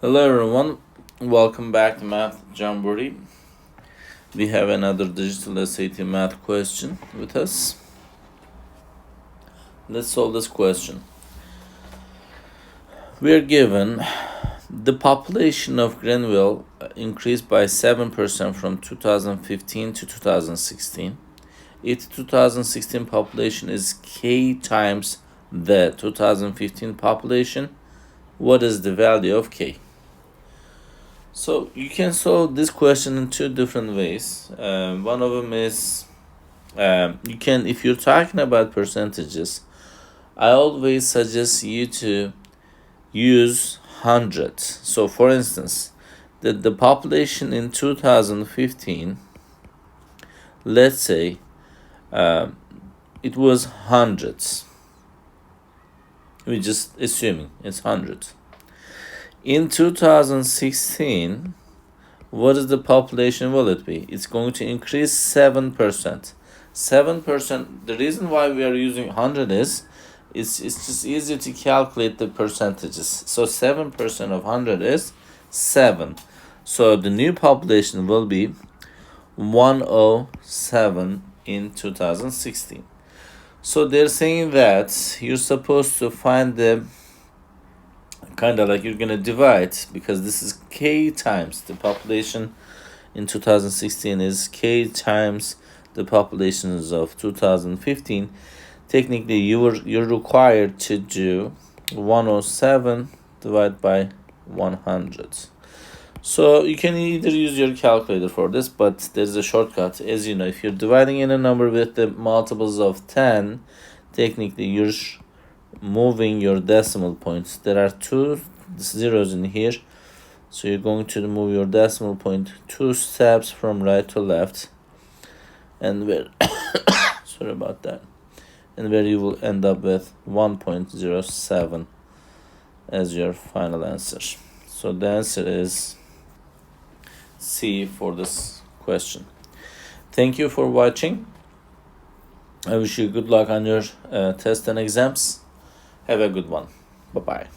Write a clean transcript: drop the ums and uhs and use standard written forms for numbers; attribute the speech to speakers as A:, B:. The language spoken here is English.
A: Hello everyone, welcome back to Math Jamboree. We have another digital SAT math question with us. Let's solve this question. We are given the population of Greenville increased by 7% from 2015 to 2016. Its 2016 population is K times the 2015 population. What is the value of K? So you can solve this question in two different ways. One of them is if you're talking about percentages, I always suggest you to use hundreds. So for instance, the population in 2015, let's say it was hundreds. We're just assuming it's hundreds. In 2016, what is the population will it be? It's going to increase 7%. 7%, the reason why we are using 100 is, it's just easier to calculate the percentages. So 7% of 100 is 7. So the new population will be 107 in 2016. So they're saying that you're supposed to find the kind of like you're going to divide, because this is K times the population in 2016 is K times the populations of 2015. Technically, you're required to do 107 divided by 100. So you can either use your calculator for this, but there's a shortcut. As you know, if you're dividing in a number with the multiples of 10, technically you're moving your decimal points. There are two zeros in here, so you're going to move your decimal point 2 steps from right to left, and where sorry about that, and where you will end up with 1.07 as your final answer. So the answer is C for this question. Thank you for watching. I wish you good luck on your tests and exams. Have a good one. Bye-bye.